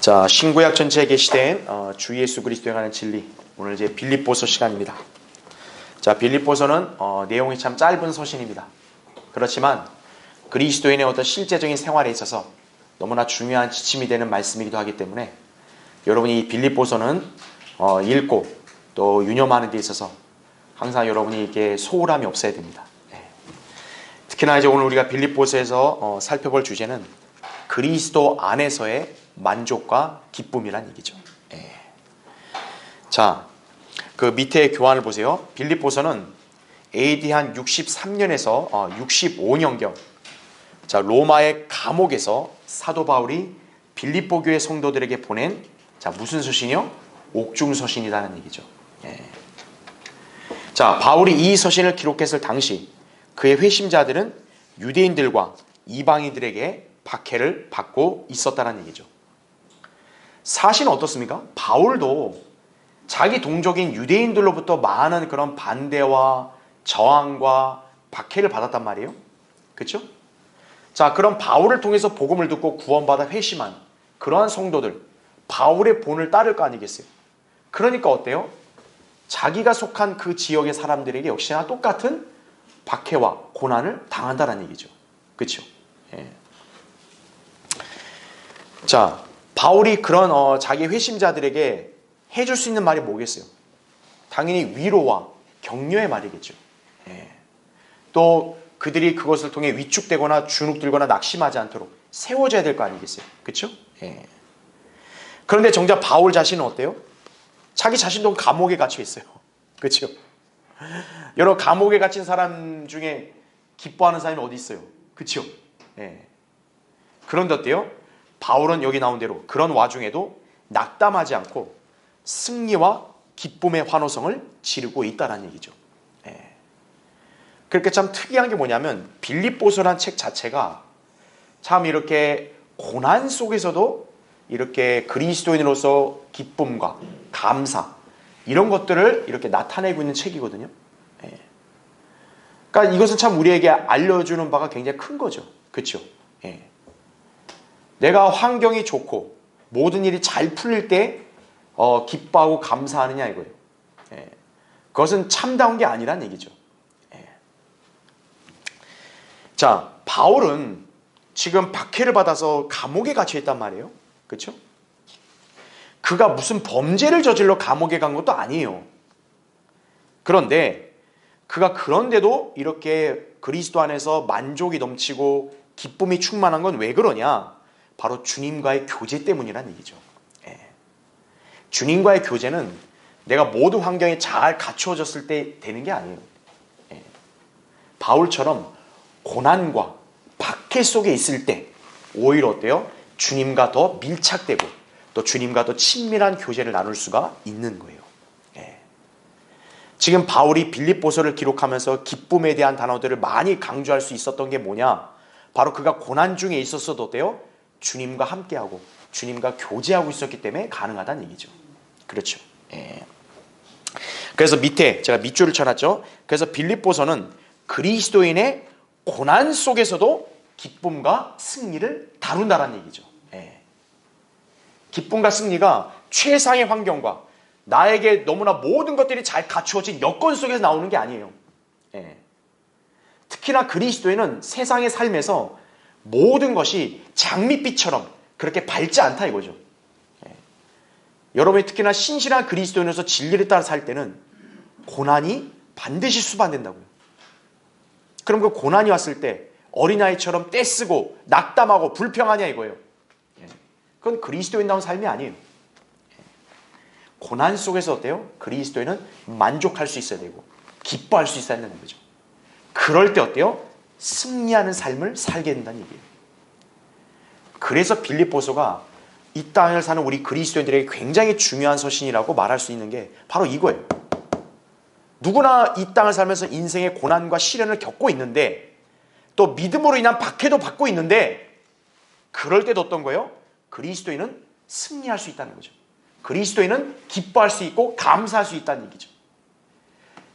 자, 신구약 전체에 계시된 주 예수 그리스도에 관한 진리, 오늘 이제 빌립보서 시간입니다. 자, 빌립보서는 내용이 참 짧은 서신입니다. 그렇지만 그리스도인의 어떤 실제적인 생활에 있어서 너무나 중요한 지침이 되는 말씀이기도 하기 때문에 여러분이 이 빌립보서는 읽고 또 유념하는 데 있어서 항상 여러분이 이게 소홀함이 없어야 됩니다. 특히나 이제 오늘 우리가 빌립보서에서 살펴볼 주제는 그리스도 안에서의 만족과 기쁨이란 얘기죠. 자, 그 밑에 교환을 보세요. 빌립보서는 AD 한 63년에서 65년경, 자, 로마의 감옥에서 사도 바울이 빌립보 교회 성도들에게 보낸, 자, 무슨 서신이요? 옥중 서신이라는 얘기죠. 자, 바울이 이 서신을 기록했을 당시 그의 회심자들은 유대인들과 이방인들에게 박해를 받고 있었다는 얘기죠. 사실은 어떻습니까? 바울도 자기 동족인 유대인들로부터 많은 그런 반대와 저항과 박해를 받았단 말이에요. 그렇죠? 자, 그럼 바울을 통해서 복음을 듣고 구원받아 회심한 그러한 성도들, 바울의 본을 따를 거 아니겠어요? 그러니까 어때요? 자기가 속한 그 지역의 사람들에게 역시나 똑같은 박해와 고난을 당한다는 얘기죠. 그렇죠? 자, 바울이 그런 자기 회심자들에게 해줄 수 있는 말이 뭐겠어요? 당연히 위로와 격려의 말이겠죠. 또 그들이 그것을 통해 위축되거나 주눅들거나 낙심하지 않도록 세워줘야 될 거 아니겠어요? 그렇죠? 그런데 정작 바울 자신은 어때요? 자기 자신도 감옥에 갇혀 있어요. 그렇죠? 여러 감옥에 갇힌 사람 중에 기뻐하는 사람이 어디 있어요? 그렇죠? 그런데 어때요? 바울은 여기 나온 대로 그런 와중에도 낙담하지 않고 승리와 기쁨의 환호성을 지르고 있다는 얘기죠. 그렇게 참 특이한 게 뭐냐면 빌립보서란 책 자체가 참 이렇게 고난 속에서도 이렇게 그리스도인으로서 기쁨과 감사 이런 것들을 이렇게 나타내고 있는 책이거든요. 그러니까 이것은 참 우리에게 알려주는 바가 굉장히 큰 거죠. 그렇죠? 내가 환경이 좋고 모든 일이 잘 풀릴 때 기뻐하고 감사하느냐 이거예요. 그것은 참다운 게 아니란 얘기죠. 자, 바울은 지금 박해를 받아서 감옥에 갇혀 있단 말이에요. 그렇죠? 그가 무슨 범죄를 저질러 감옥에 간 것도 아니에요. 그런데 그가 그런데도 이렇게 그리스도 안에서 만족이 넘치고 기쁨이 충만한 건 왜 그러냐? 바로 주님과의 교제 때문이란 얘기죠. 주님과의 교제는 내가 모든 환경이 잘 갖추어졌을 때 되는 게 아니에요. 바울처럼 고난과 박해 속에 있을 때 오히려 어때요? 주님과 더 밀착되고 또 주님과 더 친밀한 교제를 나눌 수가 있는 거예요. 지금 바울이 빌립보서를 기록하면서 기쁨에 대한 단어들을 많이 강조할 수 있었던 게 뭐냐? 바로 그가 고난 중에 있었어도 어때요? 주님과 함께하고 주님과 교제하고 있었기 때문에 가능하다는 얘기죠. 그렇죠. 그래서 밑에 제가 밑줄을 쳐놨죠. 그래서 빌립보서는 그리스도인의 고난 속에서도 기쁨과 승리를 다룬다는 얘기죠. 기쁨과 승리가 최상의 환경과 나에게 너무나 모든 것들이 잘 갖추어진 여건 속에서 나오는 게 아니에요. 특히나 그리스도인은 세상의 삶에서 모든 것이 장밋빛처럼 그렇게 밝지 않다 이거죠. 여러분이 특히나 신실한 그리스도인으로서 진리를 따라 살 때는 고난이 반드시 수반된다고요. 그럼 그 고난이 왔을 때 어린아이처럼 떼쓰고 낙담하고 불평하냐 이거예요. 그건 그리스도인다운 삶이 아니에요. 고난 속에서 어때요? 그리스도인은 만족할 수 있어야 되고 기뻐할 수 있어야 된다는 거죠. 그럴 때 어때요? 승리하는 삶을 살게 된다는 얘기예요. 그래서 빌립보서가 이 땅을 사는 우리 그리스도인들에게 굉장히 중요한 서신이라고 말할 수 있는 게 바로 이거예요. 누구나 이 땅을 살면서 인생의 고난과 시련을 겪고 있는데 또 믿음으로 인한 박해도 받고 있는데 그럴 때도 어떤 거예요? 그리스도인은 승리할 수 있다는 거죠. 그리스도인은 기뻐할 수 있고 감사할 수 있다는 얘기죠.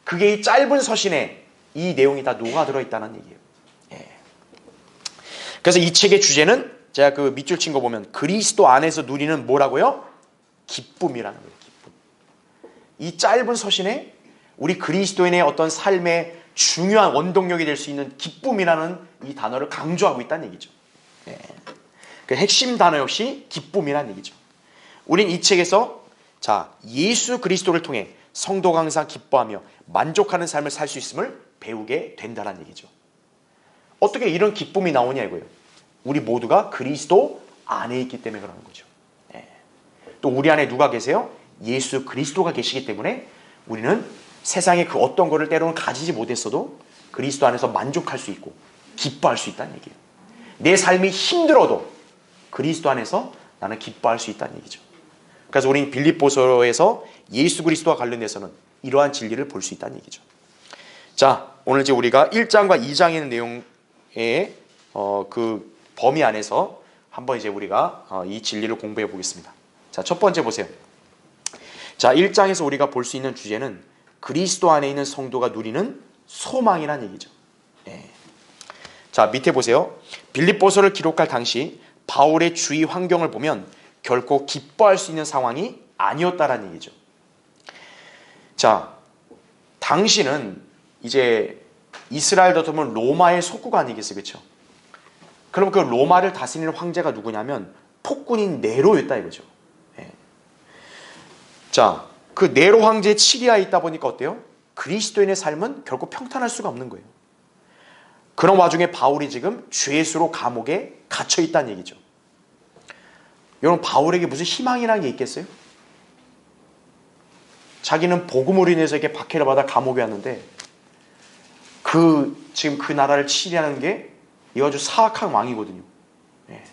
그게 이 짧은 서신에 이 내용이 다 녹아 들어있다는 얘기예요. 그래서 이 책의 주제는 제가 그 밑줄 친 거 보면 그리스도 안에서 누리는 뭐라고요? 기쁨이라는 거예요. 기쁨. 이 짧은 서신에 우리 그리스도인의 어떤 삶의 중요한 원동력이 될 수 있는 기쁨이라는 이 단어를 강조하고 있다는 얘기죠. 예. 그 핵심 단어 역시 기쁨이라는 얘기죠. 우린 이 책에서 자, 예수 그리스도를 통해 성도가 항상 기뻐하며 만족하는 삶을 살 수 있음을 배우게 된다는 얘기죠. 어떻게 이런 기쁨이 나오냐 이거예요. 우리 모두가 그리스도 안에 있기 때문에 그러는 거죠. 예. 또 우리 안에 누가 계세요? 예수 그리스도가 계시기 때문에 우리는 세상의 그 어떤 거를 때로는 가지지 못했어도 그리스도 안에서 만족할 수 있고 기뻐할 수 있다는 얘기예요. 내 삶이 힘들어도 그리스도 안에서 나는 기뻐할 수 있다는 얘기죠. 그래서 우리는 빌립보서에서 예수 그리스도와 관련돼서는 이러한 진리를 볼 수 있다는 얘기죠. 자, 오늘 이제 우리가 1장과 2장에 있는 내용의 그 범위 안에서 한번 이제 우리가 이 진리를 공부해 보겠습니다. 자, 첫 번째 보세요. 자, 1장에서 우리가 볼 수 있는 주제는 그리스도 안에 있는 성도가 누리는 소망이라는 얘기죠. 예. 자, 밑에 보세요. 빌립보서를 기록할 당시 바울의 주위 환경을 보면 결코 기뻐할 수 있는 상황이 아니었다라는 얘기죠. 자, 당시는 이제 이스라엘 같으면 로마의 속국 아니겠어요, 그렇죠? 그럼 그 로마를 다스리는 황제가 누구냐면 폭군인 네로였다 이거죠. 예. 자, 그 네로 황제의 치리하에 있다 보니까 어때요? 그리스도인의 삶은 결코 평탄할 수가 없는 거예요. 그런 와중에 바울이 지금 죄수로 감옥에 갇혀 있다는 얘기죠. 여러분, 바울에게 무슨 희망이라는 게 있겠어요? 자기는 복음으로 인해서 이렇게 박해를 받아 감옥에 왔는데 지금 그 나라를 치리하는 게 이 아주 사악한 왕이거든요. 예.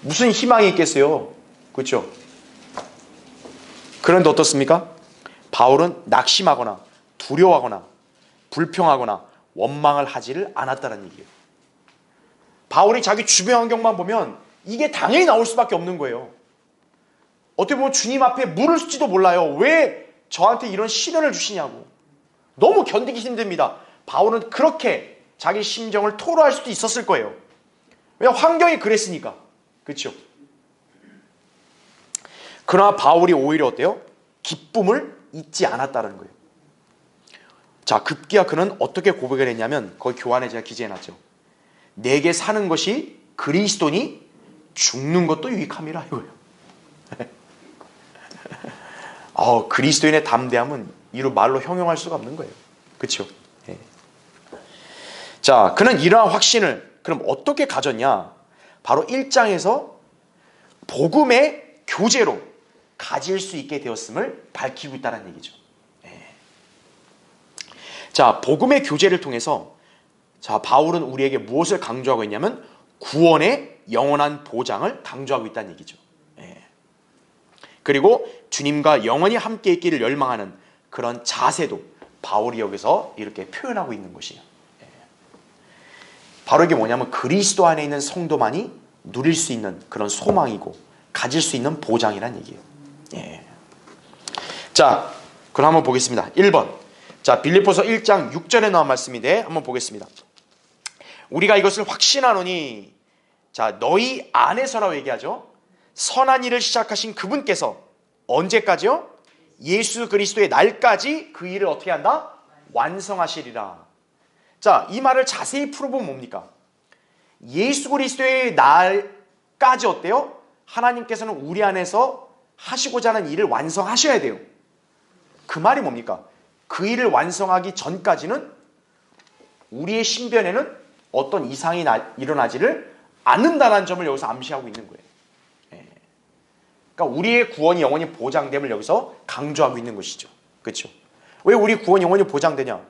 무슨 희망이 있겠어요? 그렇죠? 그런데 어떻습니까? 바울은 낙심하거나 두려워하거나 불평하거나 원망을 하지를 않았다는 얘기예요. 바울이 자기 주변 환경만 보면 이게 당연히 나올 수밖에 없는 거예요. 어떻게 보면 주님 앞에 물을지도 몰라요. 왜 저한테 이런 시련을 주시냐고. 너무 견디기 힘듭니다. 바울은 그렇게 자기 심정을 토로할 수도 있었을 거예요. 왜냐하면 환경이 그랬으니까. 그렇죠? 그러나 바울이 오히려 어때요? 기쁨을 잊지 않았다는 거예요. 자, 급기야 그는 어떻게 고백을 했냐면 거기 교환에 제가 기재해놨죠. 내게 사는 것이 그리스도니 죽는 것도 유익함이라 이거예요. 그리스도인의 담대함은 이루 말로 형용할 수가 없는 거예요. 그렇죠? 예. 자, 그는 이러한 확신을 그럼 어떻게 가졌냐? 바로 1장에서 복음의 교제로 가질 수 있게 되었음을 밝히고 있다는 얘기죠. 예. 자, 복음의 교제를 통해서 자, 바울은 우리에게 무엇을 강조하고 있냐면 구원의 영원한 보장을 강조하고 있다는 얘기죠. 예. 그리고 주님과 영원히 함께 있기를 열망하는 그런 자세도 바울이 여기서 이렇게 표현하고 있는 것이에요. 예. 바로 이게 뭐냐면 그리스도 안에 있는 성도만이 누릴 수 있는 그런 소망이고 가질 수 있는 보장이란 얘기예요. 예. 자, 그럼 한번 보겠습니다. 1번. 자, 빌립보서 1장 6절에 나온 말씀인데 한번 보겠습니다. 우리가 이것을 확신하노니 자, 너희 안에서라고 얘기하죠. 선한 일을 시작하신 그분께서 언제까지요? 예수 그리스도의 날까지 그 일을 어떻게 한다? 완성하시리라. 자, 이 말을 자세히 풀어보면 뭡니까? 예수 그리스도의 날까지 어때요? 하나님께서는 우리 안에서 하시고자 하는 일을 완성하셔야 돼요. 그 말이 뭡니까? 그 일을 완성하기 전까지는 우리의 신변에는 어떤 이상이 일어나지를 않는다는 점을 여기서 암시하고 있는 거예요. 그러니까 우리의 구원이 영원히 보장됨을 여기서 강조하고 있는 것이죠. 그렇죠? 왜 우리 구원이 영원히 보장되냐?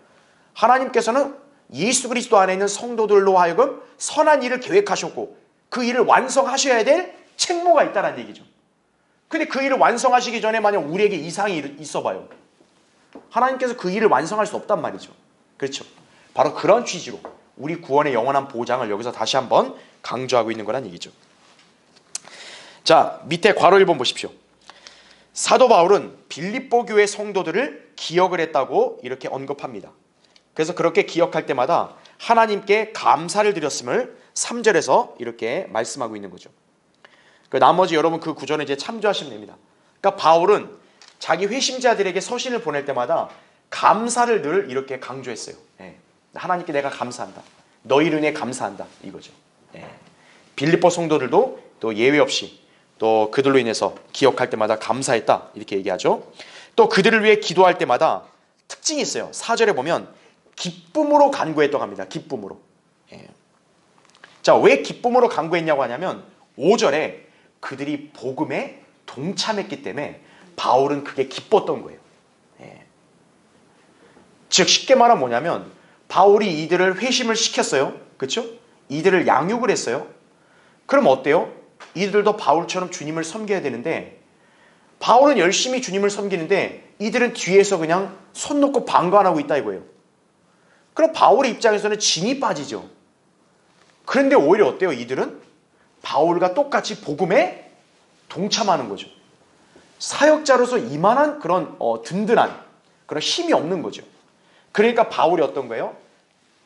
하나님께서는 예수 그리스도 안에 있는 성도들로 하여금 선한 일을 계획하셨고 그 일을 완성하셔야 될 책무가 있다는 얘기죠. 근데 그 일을 완성하시기 전에 만약 우리에게 이상이 있어 봐요. 하나님께서 그 일을 완성할 수 없단 말이죠. 그렇죠? 바로 그런 취지로 우리 구원의 영원한 보장을 여기서 다시 한번 강조하고 있는 거란 얘기죠. 자, 밑에 괄호 1번 보십시오. 사도 바울은 빌립보 교회 성도들을 기억을 했다고 이렇게 언급합니다. 그래서 그렇게 기억할 때마다 하나님께 감사를 드렸음을 3절에서 이렇게 말씀하고 있는 거죠. 그 나머지 여러분 그 구절에 이제 참조하시면 됩니다. 그러니까 바울은 자기 회심자들에게 서신을 보낼 때마다 감사를 늘 이렇게 강조했어요. 예. 하나님께 내가 감사한다. 너희를 위해 감사한다. 이거죠. 예. 빌립보 성도들도 또 예외 없이 또 그들로 인해서 기억할 때마다 감사했다. 이렇게 얘기하죠. 또 그들을 위해 기도할 때마다 특징이 있어요. 4절에 보면 기쁨으로 간구했다고 합니다. 기쁨으로. 예. 자, 왜 기쁨으로 간구했냐고 하냐면 5절에 그들이 복음에 동참했기 때문에 바울은 그게 기뻤던 거예요. 예. 즉 쉽게 말하면 뭐냐면 바울이 이들을 회심을 시켰어요. 그렇죠? 이들을 양육을 했어요. 그럼 어때요? 이들도 바울처럼 주님을 섬겨야 되는데 바울은 열심히 주님을 섬기는데 이들은 뒤에서 그냥 손 놓고 방관하고 있다 이거예요. 그럼 바울의 입장에서는 진이 빠지죠. 그런데 오히려 어때요? 이들은 바울과 똑같이 복음에 동참하는 거죠. 사역자로서 이만한 그런 든든한 그런 힘이 없는 거죠. 그러니까 바울이 어떤 거예요?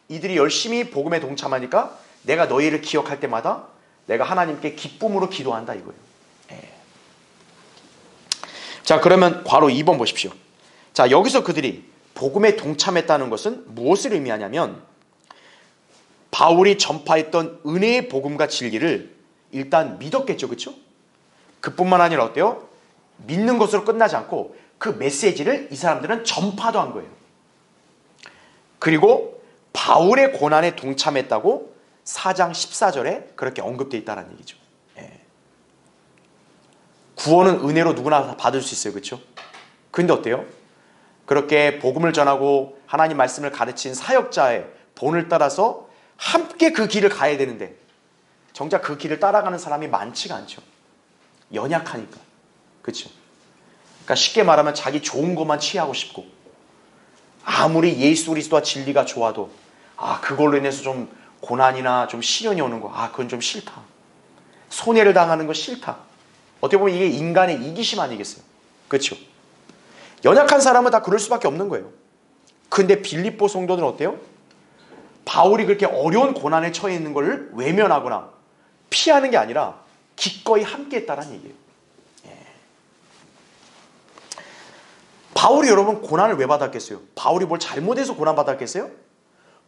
이들이 열심히 복음에 동참하니까 내가 너희를 기억할 때마다 내가 하나님께 기쁨으로 기도한다 이거예요. 예. 자, 그러면 괄호 2번 보십시오. 자, 여기서 그들이 복음에 동참했다는 것은 무엇을 의미하냐면 바울이 전파했던 은혜의 복음과 진리를 일단 믿었겠죠. 그렇죠? 그뿐만 아니라 어때요? 믿는 것으로 끝나지 않고 그 메시지를 이 사람들은 전파도 한 거예요. 그리고 바울의 고난에 동참했다고 4장 14절에 그렇게 언급되어 있다는 얘기죠. 예. 구원은 은혜로 누구나 다 받을 수 있어요. 그렇죠? 근데 어때요? 그렇게 복음을 전하고 하나님 말씀을 가르친 사역자의 본을 따라서 함께 그 길을 가야 되는데 정작 그 길을 따라가는 사람이 많지가 않죠. 연약하니까. 그렇죠? 그러니까 쉽게 말하면 자기 좋은 것만 취하고 싶고 아무리 예수 그리스도와 진리가 좋아도 그걸로 인해서 좀 고난이나 좀 시련이 오는 거 그건 좀 싫다. 손해를 당하는 거 싫다. 어떻게 보면 이게 인간의 이기심 아니겠어요? 그렇죠? 연약한 사람은 다 그럴 수밖에 없는 거예요. 근데 빌립보 성도들은 어때요? 바울이 그렇게 어려운 고난에 처해 있는 걸 외면하거나 피하는 게 아니라 기꺼이 함께 했다는 얘기예요. 예. 바울이 여러분 고난을 왜 받았겠어요? 바울이 뭘 잘못해서 고난 받았겠어요?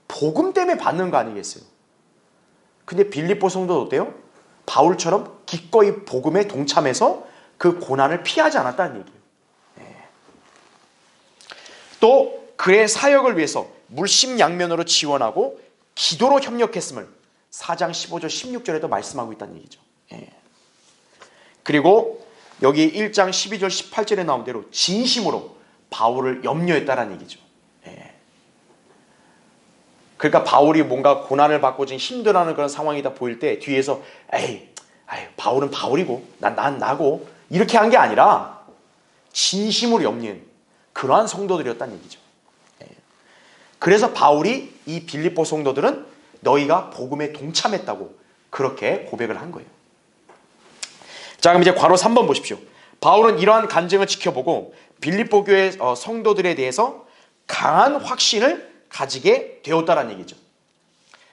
복음 때문에 받는 거 아니겠어요? 근데 빌립보 성도도 어때요? 바울처럼 기꺼이 복음에 동참해서 그 고난을 피하지 않았다는 얘기예요. 예. 또 그의 사역을 위해서 물심양면으로 지원하고 기도로 협력했음을 4장 15절 16절에도 말씀하고 있다는 얘기죠. 예. 그리고 여기 1장 12절 18절에 나온 대로 진심으로 바울을 염려했다는 얘기죠. 예. 그러니까 바울이 뭔가 고난을 받고 지금 힘들어하는 그런 상황이다 보일 때 뒤에서 바울은 바울이고 난 나고 이렇게 한 게 아니라 진심으로 염려한 그러한 성도들이었다는 얘기죠. 예. 그래서 바울이 이 빌립보 성도들은 너희가 복음에 동참했다고 그렇게 고백을 한 거예요. 자, 그럼 이제 괄호 3번 보십시오. 바울은 이러한 간증을 지켜보고 빌립보 교회 성도들에 대해서 강한 확신을 가지게 되었다는 얘기죠.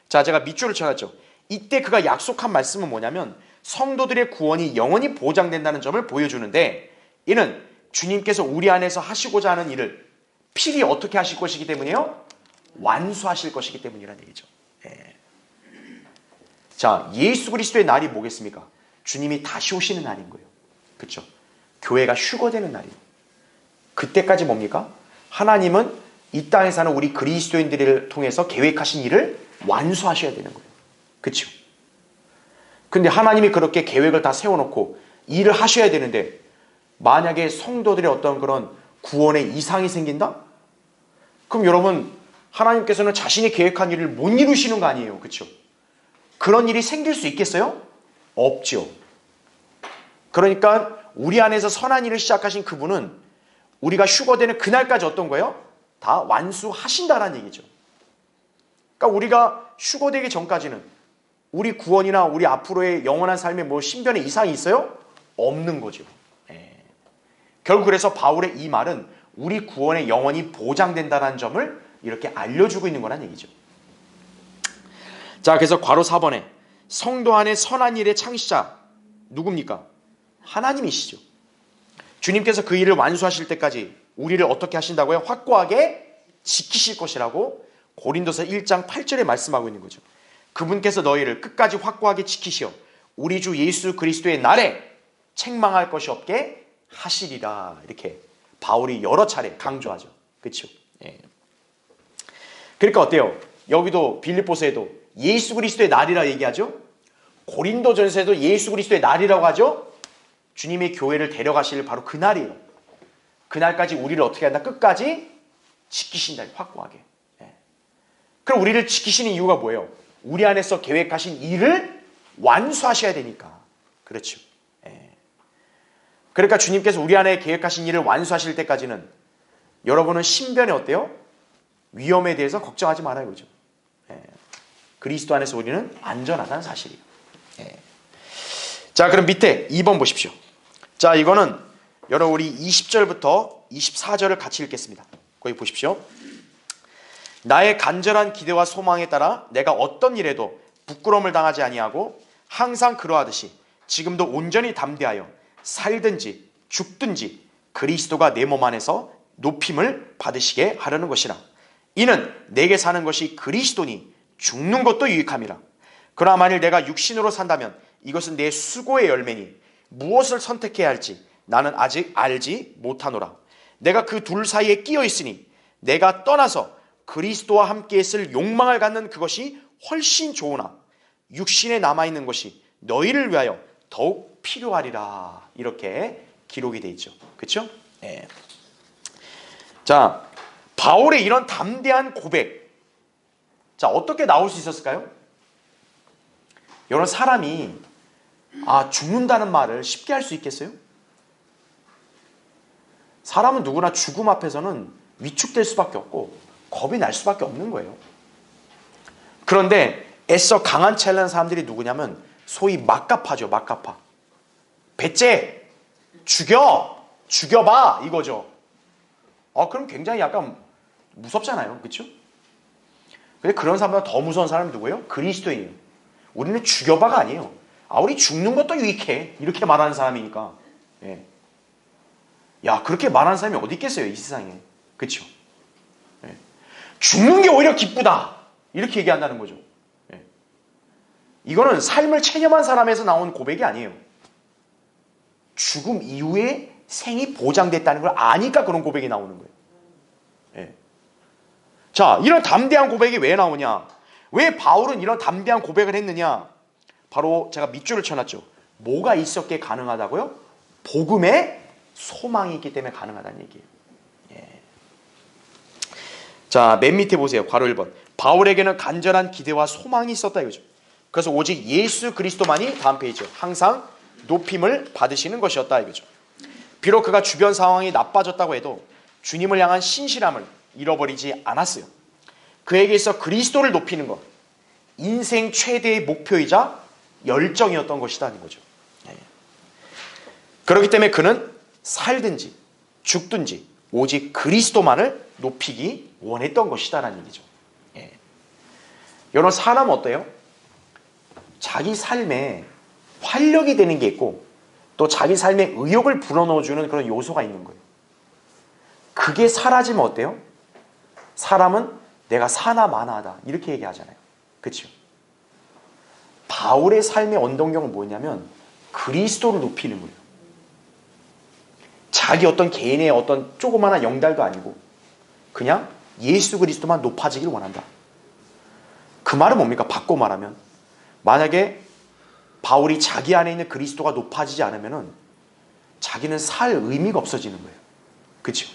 자, 제가 밑줄을 쳐놨죠. 이때 그가 약속한 말씀은 뭐냐면 성도들의 구원이 영원히 보장된다는 점을 보여주는데 이는 주님께서 우리 안에서 하시고자 하는 일을 필히 어떻게 하실 것이기 때문에요? 완수하실 것이기 때문이라는 얘기죠. 예. 자, 예수 그리스도의 날이 뭐겠습니까? 주님이 다시 오시는 날인 거예요. 그렇죠? 교회가 휴거되는 날이에요. 그때까지 뭡니까? 하나님은 이 땅에 사는 우리 그리스도인들을 통해서 계획하신 일을 완수하셔야 되는 거예요. 그렇죠? 근데 하나님이 그렇게 계획을 다 세워놓고 일을 하셔야 되는데 만약에 성도들의 어떤 그런 구원에 이상이 생긴다? 그럼 여러분 하나님께서는 자신이 계획한 일을 못 이루시는 거 아니에요. 그렇죠? 그런 일이 생길 수 있겠어요? 없죠. 그러니까 우리 안에서 선한 일을 시작하신 그분은 우리가 휴거되는 그날까지 어떤 거예요? 다 완수하신다라는 얘기죠. 그러니까 우리가 휴거되기 전까지는 우리 구원이나 우리 앞으로의 영원한 삶에 뭐 신변에 이상이 있어요? 없는 거죠. 예. 결국 그래서 바울의 이 말은 우리 구원의 영원히 보장된다는 점을 이렇게 알려주고 있는 거란 얘기죠. 자, 그래서 괄호 4번에 성도 안에 선한 일의 창시자 누굽니까? 하나님이시죠. 주님께서 그 일을 완수하실 때까지 우리를 어떻게 하신다고요? 확고하게 지키실 것이라고 고린도서 1장 8절에 말씀하고 있는 거죠. 그분께서 너희를 끝까지 확고하게 지키시어 우리 주 예수 그리스도의 날에 책망할 것이 없게 하시리라. 이렇게 바울이 여러 차례 강조하죠. 그렇죠? 예. 그러니까 어때요? 여기도 빌립보서에도 예수 그리스도의 날이라 얘기하죠. 고린도전서에도 예수 그리스도의 날이라고 하죠. 주님의 교회를 데려가실 바로 그 날이에요. 그날까지 우리를 어떻게 한다? 끝까지 지키신다. 확고하게. 예. 그럼 우리를 지키시는 이유가 뭐예요? 우리 안에서 계획하신 일을 완수하셔야 되니까. 그렇죠. 예. 그러니까 주님께서 우리 안에 계획하신 일을 완수하실 때까지는 여러분은 신변에 어때요? 위험에 대해서 걱정하지 말아요. 그죠? 예. 그리스도 안에서 우리는 안전하다는 사실이에요. 예. 자, 그럼 밑에 2번 보십시오. 자, 이거는 여러분 우리 20절부터 24절을 같이 읽겠습니다. 거기 보십시오. 나의 간절한 기대와 소망에 따라 내가 어떤 일에도 부끄러움을 당하지 아니하고 항상 그러하듯이 지금도 온전히 담대하여 살든지 죽든지 그리스도가 내 몸 안에서 높임을 받으시게 하려는 것이라. 이는 내게 사는 것이 그리스도니 죽는 것도 유익함이라. 그러나 만일 내가 육신으로 산다면 이것은 내 수고의 열매니 무엇을 선택해야 할지 나는 아직 알지 못하노라. 내가 그 둘 사이에 끼어 있으니 내가 떠나서 그리스도와 함께 있을 욕망을 갖는 그것이 훨씬 좋으나 육신에 남아있는 것이 너희를 위하여 더욱 필요하리라. 이렇게 기록이 되어 있죠. 그렇죠? 네. 자, 바울의 이런 담대한 고백, 자, 어떻게 나올 수 있었을까요? 여러 사람이 죽는다는 말을 쉽게 할 수 있겠어요? 사람은 누구나 죽음 앞에서는 위축될 수밖에 없고 겁이 날 수밖에 없는 거예요. 그런데 애써 강한 체를 하는 사람들이 누구냐면 소위 막가파죠. 막가파. 배째 죽여봐 이거죠. 그럼 굉장히 약간 무섭잖아요. 그렇죠? 근데 그런 사람보다 더 무서운 사람이 누구예요? 그리스도인이에요. 우리는 죽여봐가 아니에요. 우리 죽는 것도 유익해. 이렇게 말하는 사람이니까. 예. 야, 그렇게 말하는 사람이 어디 있겠어요, 이 세상에. 그렇죠? 예. 죽는 게 오히려 기쁘다. 이렇게 얘기한다는 거죠. 예. 이거는 삶을 체념한 사람에서 나온 고백이 아니에요. 죽음 이후에 생이 보장됐다는 걸 아니까 그런 고백이 나오는 거예요. 예. 자, 이런 담대한 고백이 왜 나오냐? 왜 바울은 이런 담대한 고백을 했느냐? 바로 제가 밑줄을 쳐놨죠. 뭐가 있었기에 가능하다고요? 복음의 소망이 있기 때문에 가능하다는 얘기예요. 예. 자, 맨 밑에 보세요. 괄호 1번. 바울에게는 간절한 기대와 소망이 있었다 이거죠. 그래서 오직 예수 그리스도만이, 다음 페이지요, 항상 높임을 받으시는 것이었다 이거죠. 비록 그가 주변 상황이 나빠졌다고 해도 주님을 향한 신실함을 잃어버리지 않았어요. 그에게 있어 그리스도를 높이는 것, 인생 최대의 목표이자 열정이었던 것이라는 거죠. 예. 그렇기 때문에 그는 살든지 죽든지 오직 그리스도만을 높이기 원했던 것이다라는 얘기죠. 예. 여러분, 사람은 어때요? 자기 삶에 활력이 되는 게 있고 또 자기 삶에 의욕을 불어넣어주는 그런 요소가 있는 거예요. 그게 사라지면 어때요? 사람은 내가 사나 마나하다 이렇게 얘기하잖아요. 그렇죠? 바울의 삶의 원동력은 뭐냐면 그리스도를 높이는 거예요. 자기 어떤 개인의 어떤 조그마한 영달도 아니고 그냥 예수 그리스도만 높아지기를 원한다. 그 말은 뭡니까? 바꿔 말하면 만약에 바울이 자기 안에 있는 그리스도가 높아지지 않으면 자기는 살 의미가 없어지는 거예요. 그렇죠?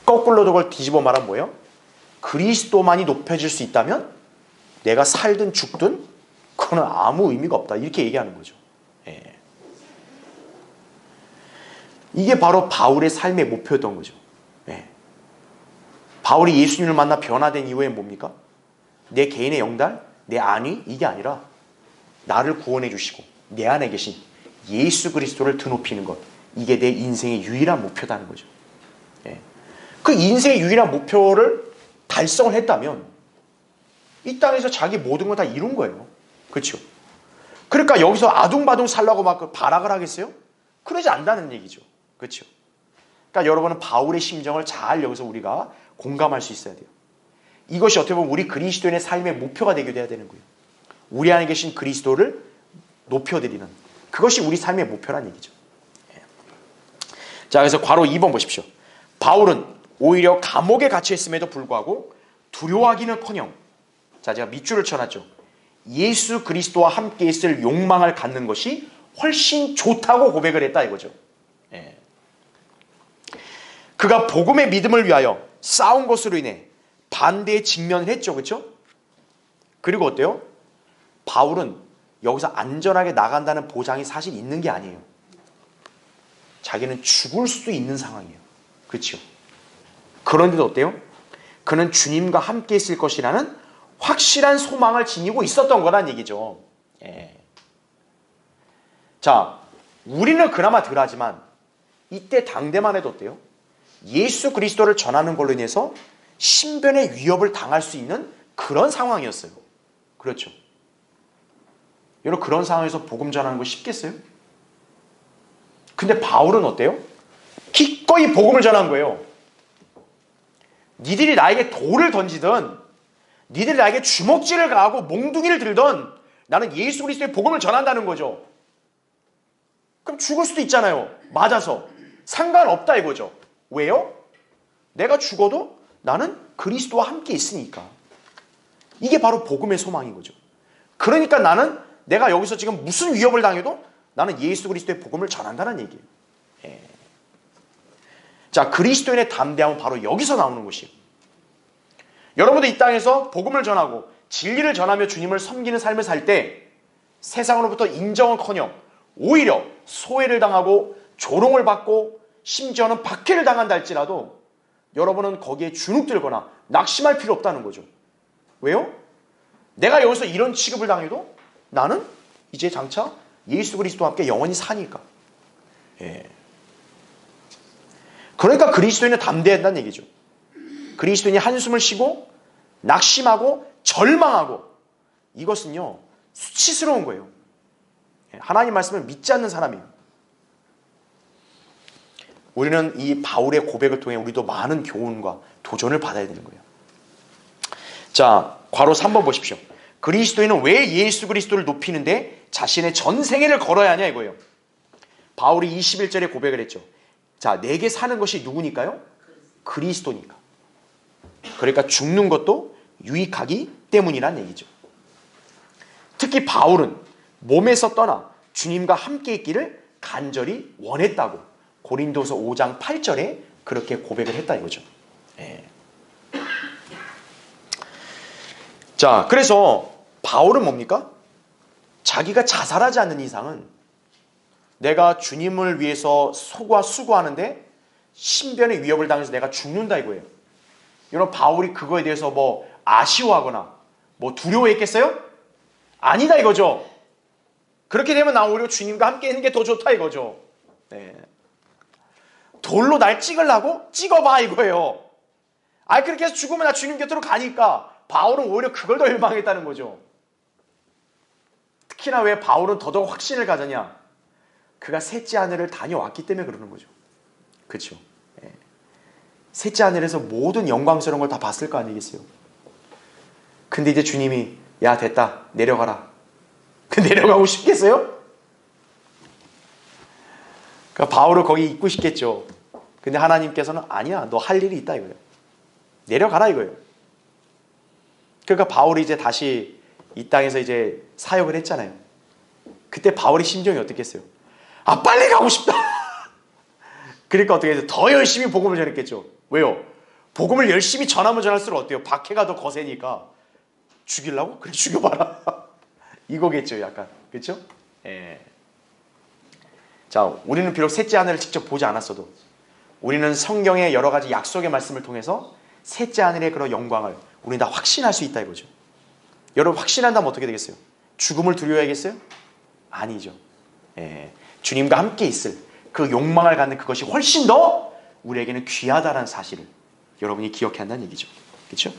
거꾸로 저걸 뒤집어 말하면 뭐예요? 그리스도만이 높여질 수 있다면 내가 살든 죽든 그거는 아무 의미가 없다. 이렇게 얘기하는 거죠. 예. 이게 바로 바울의 삶의 목표였던 거죠. 예. 바울이 예수님을 만나 변화된 이후에 뭡니까? 내 개인의 영달, 내 안위 이게 아니라 나를 구원해 주시고 내 안에 계신 예수 그리스도를 드높이는 것, 이게 내 인생의 유일한 목표다는 거죠. 예. 그 인생의 유일한 목표를 달성을 했다면 이 땅에서 자기 모든 걸 다 이룬 거예요. 그렇죠? 그러니까 여기서 아둥바둥 살라고 막 발악을 하겠어요? 그러지 않다는 얘기죠. 그렇죠? 그러니까 여러분은 바울의 심정을 잘 여기서 우리가 공감할 수 있어야 돼요. 이것이 어떻게 보면 우리 그리스도인의 삶의 목표가 되기도 해야 되는 거예요. 우리 안에 계신 그리스도를 높여드리는, 그것이 우리 삶의 목표란 얘기죠. 자, 그래서 괄호 2번 보십시오. 바울은 오히려 감옥에 갇혀 있음에도 불구하고 두려워하기는커녕, 자, 제가 밑줄을 쳐놨죠. 예수 그리스도와 함께 있을 욕망을 갖는 것이 훨씬 좋다고 고백을 했다 이거죠. 그가 복음의 믿음을 위하여 싸운 것으로 인해 반대에 직면을 했죠. 그렇죠? 그리고 어때요? 바울은 여기서 안전하게 나간다는 보장이 사실 있는 게 아니에요. 자기는 죽을 수도 있는 상황이에요. 그렇죠? 그런데도 어때요? 그는 주님과 함께 있을 것이라는 확실한 소망을 지니고 있었던 거란 얘기죠. 자, 우리는 그나마 덜하지만 이때 당대만 해도 어때요? 예수 그리스도를 전하는 걸로 인해서 신변의 위협을 당할 수 있는 그런 상황이었어요. 그렇죠? 여러분, 그런 상황에서 복음 전하는 거 쉽겠어요? 근데 바울은 어때요? 기꺼이 복음을 전한 거예요. 니들이 나에게 돌을 던지든 니들이 나에게 주먹질을 가하고 몽둥이를 들던 나는 예수 그리스도의 복음을 전한다는 거죠. 그럼 죽을 수도 있잖아요. 맞아서. 상관없다 이거죠. 왜요? 내가 죽어도 나는 그리스도와 함께 있으니까. 이게 바로 복음의 소망인 거죠. 그러니까 나는 내가 여기서 지금 무슨 위협을 당해도 나는 예수 그리스도의 복음을 전한다는 얘기예요. 자, 그리스도인의 담대함은 바로 여기서 나오는 것이에요. 여러분도 이 땅에서 복음을 전하고 진리를 전하며 주님을 섬기는 삶을 살 때 세상으로부터 인정은커녕 오히려 소외를 당하고 조롱을 받고 심지어는 박해를 당한다 할지라도 여러분은 거기에 주눅들거나 낙심할 필요 없다는 거죠. 왜요? 내가 여기서 이런 취급을 당해도 나는 이제 장차 예수 그리스도와 함께 영원히 사니까. 그러니까 그리스도인은 담대한다는 얘기죠. 그리스도인이 한숨을 쉬고 낙심하고 절망하고, 이것은요 수치스러운 거예요. 하나님 말씀을 믿지 않는 사람이에요. 우리는 이 바울의 고백을 통해 우리도 많은 교훈과 도전을 받아야 되는 거예요. 자, 괄호 3번 보십시오. 그리스도인은 왜 예수 그리스도를 높이는데 자신의 전생애를 걸어야 하냐 이거예요. 바울이 21절에 고백을 했죠. 자, 내게 사는 것이 누구니까요? 그리스도니까. 그러니까 죽는 것도 유익하기 때문이란 얘기죠. 특히 바울은 몸에서 떠나 주님과 함께 있기를 간절히 원했다고 고린도서 5장 8절에 그렇게 고백을 했다 이거죠. 자, 그래서 바울은 뭡니까? 자기가 자살하지 않는 이상은 내가 주님을 위해서 수고하는데 신변의 위협을 당해서 내가 죽는다 이거예요. 여러분, 바울이 그거에 대해서 뭐 아쉬워하거나 뭐 두려워했겠어요? 아니다 이거죠. 그렇게 되면 나 오히려 주님과 함께 있는 게 더 좋다 이거죠. 돌로 날 찍으려고? 찍어봐 이거예요. 그렇게 해서 죽으면 나 주님 곁으로 가니까 바울은 오히려 그걸 더 열망했다는 거죠. 특히나 왜 바울은 더더욱 확신을 가졌냐? 그가 셋째 하늘을 다녀왔기 때문에 그러는 거죠. 그렇죠? 셋째 하늘에서 모든 영광스러운 걸 다 봤을 거 아니겠어요? 근데 이제 주님이 야 됐다 내려가라. 내려가고 싶겠어요? 그러니까 바울을 거기 있고 싶겠죠. 근데 하나님께서는 아니야, 너 할 일이 있다 이거예요. 내려가라 이거예요. 그러니까 바울이 이제 다시 이 땅에서 이제 사역을 했잖아요. 그때 바울의 심정이 어떻겠어요? 빨리 가고 싶다. 그러니까 어떻게 해서 더 열심히 복음을 전했겠죠. 왜요? 복음을 열심히 전하면 전할수록 어때요? 박해가 더 거세니까 죽이려고? 그래 죽여봐라. 이거겠죠, 약간. 그렇죠? 자, 우리는 비록 셋째 하늘을 직접 보지 않았어도 우리는 성경의 여러 가지 약속의 말씀을 통해서 셋째 하늘의 그런 영광을 우리는 다 확신할 수 있다 이거죠. 여러분, 확신한다면 어떻게 되겠어요? 죽음을 두려워야겠어요? 아니죠. 주님과 함께 있을 그 욕망을 갖는 그것이 훨씬 더 우리에게는 귀하다는 사실을 여러분이 기억해야 한다는 얘기죠. 그렇죠?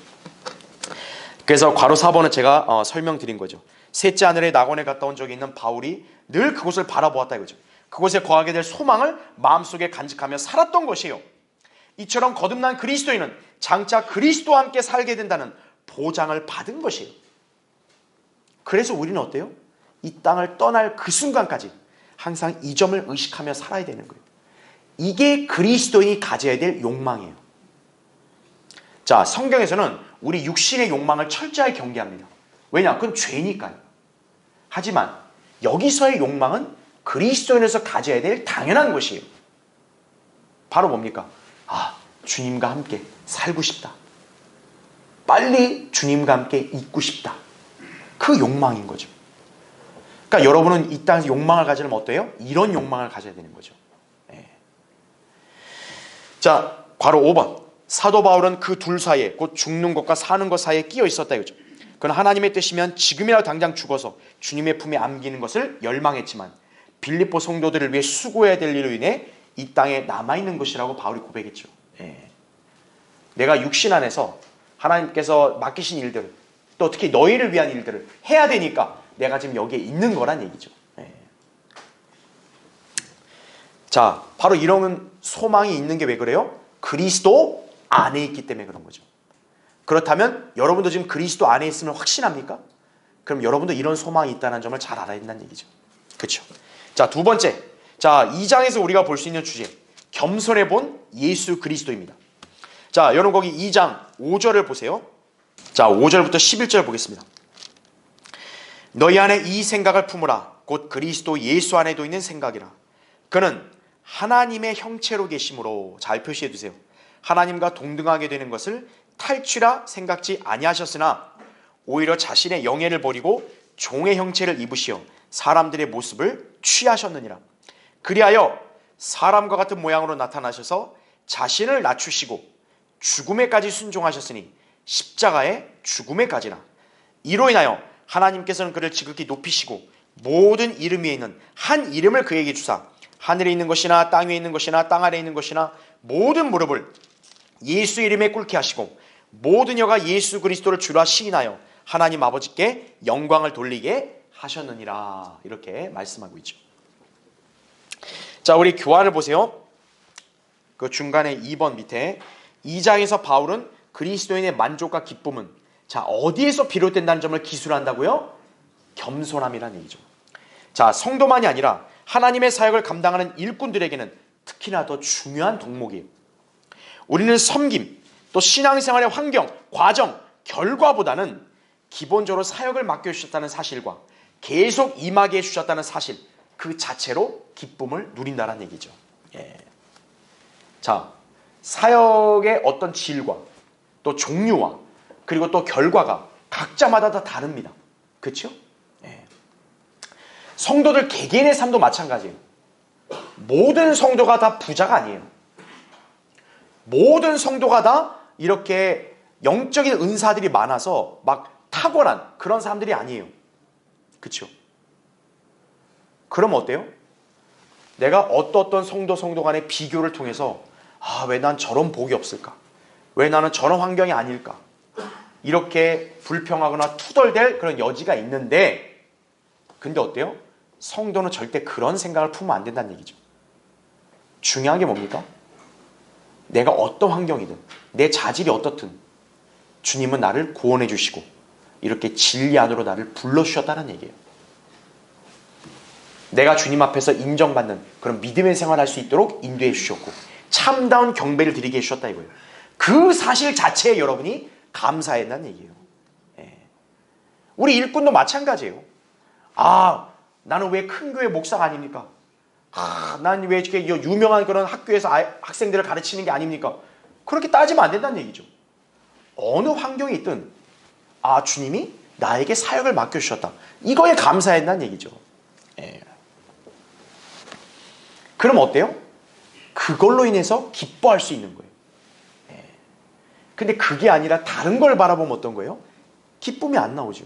그래서 괄호 4번은 제가 설명드린 거죠. 셋째 하늘의 낙원에 갔다 온 적이 있는 바울이 늘 그곳을 바라보았다 이거죠. 그곳에 거하게 될 소망을 마음속에 간직하며 살았던 것이에요. 이처럼 거듭난 그리스도인은 장차 그리스도와 함께 살게 된다는 보장을 받은 것이에요. 그래서 우리는 어때요? 이 땅을 떠날 그 순간까지 항상 이 점을 의식하며 살아야 되는 거예요. 이게 그리스도인이 가져야 될 욕망이에요. 자, 성경에서는 우리 육신의 욕망을 철저하게 경계합니다. 왜냐? 그건 죄니까요. 하지만 여기서의 욕망은 그리스도인에서 가져야 될 당연한 것이에요. 바로 뭡니까? 주님과 함께 살고 싶다. 빨리 주님과 함께 있고 싶다. 그 욕망인 거죠. 그러니까 여러분은 이 땅에서 욕망을 가지려면 어때요? 이런 욕망을 가져야 되는 거죠. 자, 바로 5번. 사도 바울은 그 둘 사이에, 곧 죽는 것과 사는 것 사이에 끼어 있었다 이거죠. 그건 하나님의 뜻이면 지금이라도 당장 죽어서 주님의 품에 안기는 것을 열망했지만 빌립보 성도들을 위해 수고해야 될 일로 인해 이 땅에 남아있는 것이라고 바울이 고백했죠. 내가 육신 안에서 하나님께서 맡기신 일들을, 또 특히 너희를 위한 일들을 해야 되니까 내가 지금 여기에 있는 거란 얘기죠. 자, 바로 이런 소망이 있는 게 왜 그래요? 그리스도 안에 있기 때문에 그런 거죠. 그렇다면 여러분도 지금 그리스도 안에 있으면 확신합니까? 그럼 여러분도 이런 소망이 있다는 점을 잘 알아야 된다는 얘기죠. 그렇죠? 자, 두 번째. 자, 2장에서 우리가 볼 수 있는 주제. 겸손해 본 예수 그리스도입니다. 자, 여러분 거기 2장 5절을 보세요. 자, 5절부터 11절 보겠습니다. 너희 안에 이 생각을 품으라. 곧 그리스도 예수 안에도 있는 생각이라. 그는 하나님의 형체로 계심으로, 잘 표시해 두세요. 하나님과 동등하게 되는 것을 탈취라 생각지 아니하셨으나 오히려 자신의 영예를 버리고 종의 형체를 입으시어 사람들의 모습을 취하셨느니라. 그리하여 사람과 같은 모양으로 나타나셔서 자신을 낮추시고 죽음에까지 순종하셨으니 십자가의 죽음에까지나. 이로 인하여 하나님께서는 그를 지극히 높이시고 모든 이름 위에 있는 한 이름을 그에게 주사 하늘에 있는 것이나 땅 위에 있는 것이나 땅 아래에 있는 것이나 모든 무릎을 예수 이름에 꿇게 하시고 모든 여가 예수 그리스도를 주라 시인하여 하나님 아버지께 영광을 돌리게 하셨느니라. 이렇게 말씀하고 있죠. 자, 우리 교환을 보세요. 그 중간에 2번 밑에 2장에서 바울은 그리스도인의 만족과 기쁨은 자, 어디에서 비롯된다는 점을 기술한다고요? 겸손함이라는 얘기죠. 자, 성도만이 아니라 하나님의 사역을 감당하는 일꾼들에게는 특히나 더 중요한 덕목이에요. 우리는 섬김, 또 신앙생활의 환경, 과정, 결과보다는 기본적으로 사역을 맡겨주셨다는 사실과 계속 임하게 해주셨다는 사실, 그 자체로 기쁨을 누린다는 얘기죠. 자, 사역의 어떤 질과 또 종류와 그리고 또 결과가 각자마다 다 다릅니다. 그렇죠? 성도들 개개인의 삶도 마찬가지예요. 모든 성도가 다 부자가 아니에요. 모든 성도가 다 이렇게 영적인 은사들이 많아서 막 탁월한 그런 사람들이 아니에요. 그렇죠? 그럼 어때요? 내가 어떤 성도 간의 비교를 통해서 왜 난 저런 복이 없을까? 왜 나는 저런 환경이 아닐까? 이렇게 불평하거나 투덜댈 그런 여지가 있는데, 근데 어때요? 성도는 절대 그런 생각을 품으면 안 된다는 얘기죠. 중요한 게 뭡니까? 내가 어떤 환경이든 내 자질이 어떻든 주님은 나를 구원해 주시고 이렇게 진리 안으로 나를 불러주셨다는 얘기예요. 내가 주님 앞에서 인정받는 그런 믿음의 생활을 할 수 있도록 인도해 주셨고 참다운 경배를 드리게 해주셨다 이거예요. 그 사실 자체에 여러분이 감사해야 한다는 얘기예요. 우리 일꾼도 마찬가지예요. 나는 왜 큰 교회 목사가 아닙니까? 난 왜 이렇게 유명한 그런 학교에서 학생들을 가르치는 게 아닙니까? 그렇게 따지면 안 된다는 얘기죠. 어느 환경에 있든 주님이 나에게 사역을 맡겨주셨다. 이거에 감사해야 한다는 얘기죠. 그럼 어때요? 그걸로 인해서 기뻐할 수 있는 거예요. 근데 그게 아니라 다른 걸 바라보면 어떤 거예요? 기쁨이 안 나오죠.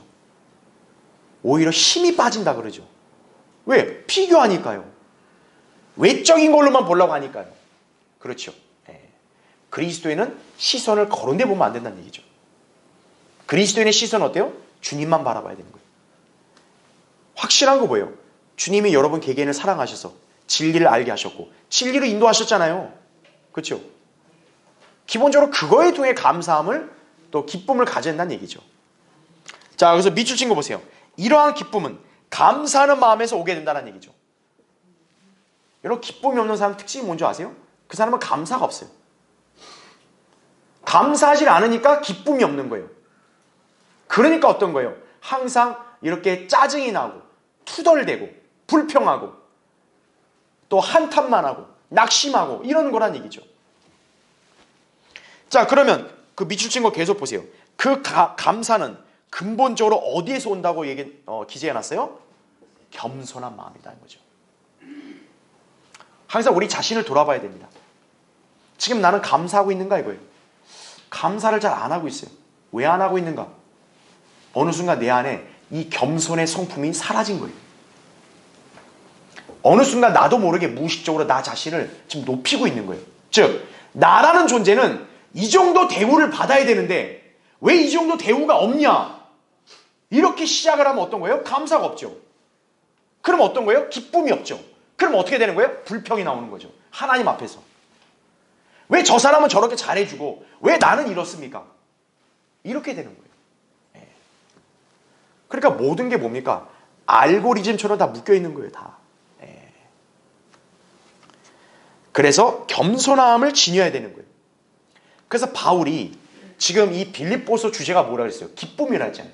오히려 힘이 빠진다 그러죠. 왜? 비교하니까요. 외적인 걸로만 보려고 하니까요. 그렇죠. 그리스도인은 시선을 거론해 보면 안 된다는 얘기죠. 그리스도인의 시선은 어때요? 주님만 바라봐야 되는 거예요. 확실한 거 뭐예요? 주님이 여러분 개개인을 사랑하셔서 진리를 알게 하셨고 진리로 인도하셨잖아요. 그렇죠? 기본적으로 그거에 통해 감사함을 또 기쁨을 가져야 한다는 얘기죠. 자, 그래서 밑줄 친 거 보세요. 이러한 기쁨은 감사하는 마음에서 오게 된다는 얘기죠. 여러분 기쁨이 없는 사람 특징이 뭔지 아세요? 그 사람은 감사가 없어요. 감사하지 않으니까 기쁨이 없는 거예요. 그러니까 어떤 거예요? 항상 이렇게 짜증이 나고 투덜대고 불평하고 또 한탄만 하고 낙심하고 이러는 거란 얘기죠. 자, 그러면 그 밑줄 친 거 계속 보세요. 그 감사는 근본적으로 어디에서 온다고 기재해놨어요? 겸손한 마음이라는 거죠. 항상 우리 자신을 돌아봐야 됩니다. 지금 나는 감사하고 있는가 이거예요. 감사를 잘 안 하고 있어요. 왜 안 하고 있는가? 어느 순간 내 안에 이 겸손의 성품이 사라진 거예요. 어느 순간 나도 모르게 무의식적으로 나 자신을 지금 높이고 있는 거예요. 즉 나라는 존재는 이 정도 대우를 받아야 되는데 왜 이 정도 대우가 없냐? 이렇게 시작을 하면 어떤 거예요? 감사가 없죠. 그럼 어떤 거예요? 기쁨이 없죠. 그럼 어떻게 되는 거예요? 불평이 나오는 거죠. 하나님 앞에서. 왜 저 사람은 저렇게 잘해주고 왜 나는 이렇습니까? 이렇게 되는 거예요. 그러니까 모든 게 뭡니까? 알고리즘처럼 다 묶여있는 거예요. 다. 그래서 겸손함을 지녀야 되는 거예요. 그래서 바울이 지금 이 빌립보서 주제가 뭐라 그랬어요? 기쁨이라 했잖아요.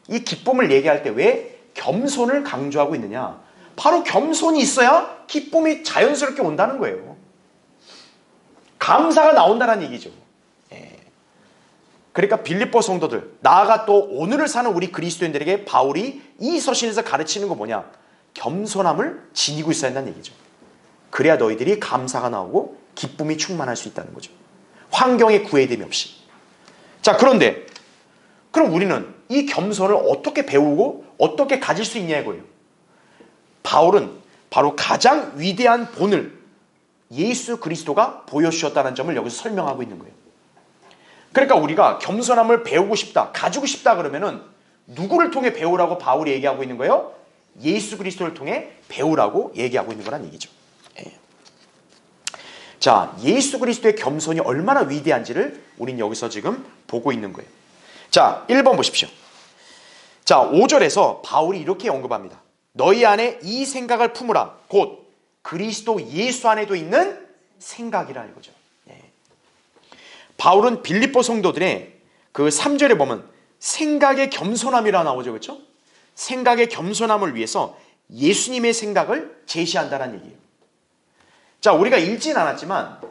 이 기쁨을 얘기할 때 왜 겸손을 강조하고 있느냐? 바로 겸손이 있어야 기쁨이 자연스럽게 온다는 거예요. 감사가 나온다는 얘기죠. 그러니까 빌립보 성도들, 나아가 또 오늘을 사는 우리 그리스도인들에게 바울이 이 서신에서 가르치는 거 뭐냐? 겸손함을 지니고 있어야 한다는 얘기죠. 그래야 너희들이 감사가 나오고 기쁨이 충만할 수 있다는 거죠. 환경에 구애됨이 없이. 자, 그런데 그럼 우리는 이 겸손을 어떻게 배우고 어떻게 가질 수 있냐 이거예요. 바울은 바로 가장 위대한 본을 예수 그리스도가 보여주셨다는 점을 여기서 설명하고 있는 거예요. 그러니까 우리가 겸손함을 배우고 싶다, 가지고 싶다 그러면은 누구를 통해 배우라고 바울이 얘기하고 있는 거예요? 예수 그리스도를 통해 배우라고 얘기하고 있는 거란 얘기죠. 자, 예수 그리스도의 겸손이 얼마나 위대한지를 우린 여기서 지금 보고 있는 거예요. 자, 1번 보십시오. 자, 5절에서 바울이 이렇게 언급합니다. 너희 안에 이 생각을 품으라. 곧 그리스도 예수 안에도 있는 생각이라 이거죠. 바울은 빌립보 성도들의 그 3절에 보면 생각의 겸손함이라 나오죠. 그렇죠? 생각의 겸손함을 위해서 예수님의 생각을 제시한다는 얘기예요. 자, 우리가 읽진 않았지만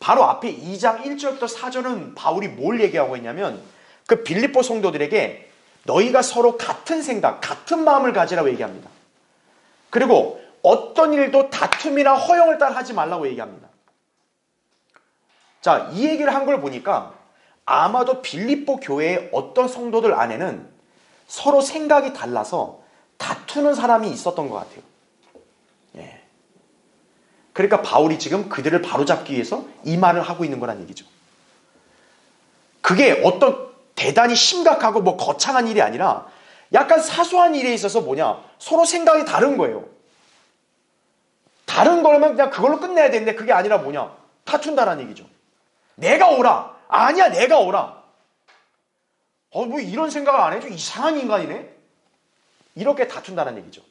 바로 앞에 2장 1절부터 4절은 바울이 뭘 얘기하고 있냐면 그 빌립보 성도들에게 너희가 서로 같은 생각, 같은 마음을 가지라고 얘기합니다. 그리고 어떤 일도 다툼이나 허영을 따라 하지 말라고 얘기합니다. 자, 이 얘기를 한 걸 보니까 아마도 빌립보 교회의 어떤 성도들 안에는 서로 생각이 달라서 다투는 사람이 있었던 것 같아요. 그러니까 바울이 지금 그들을 바로잡기 위해서 이 말을 하고 있는 거란 얘기죠. 그게 어떤 대단히 심각하고 뭐 거창한 일이 아니라 약간 사소한 일에 있어서 뭐냐? 서로 생각이 다른 거예요. 다른 거면 그냥 그걸로 끝내야 되는데 그게 아니라 뭐냐? 다툰다는 얘기죠. 내가 오라. 아니야, 내가 오라. 뭐 이런 생각을 안 해줘? 이상한 인간이네? 이렇게 다툰다는 얘기죠.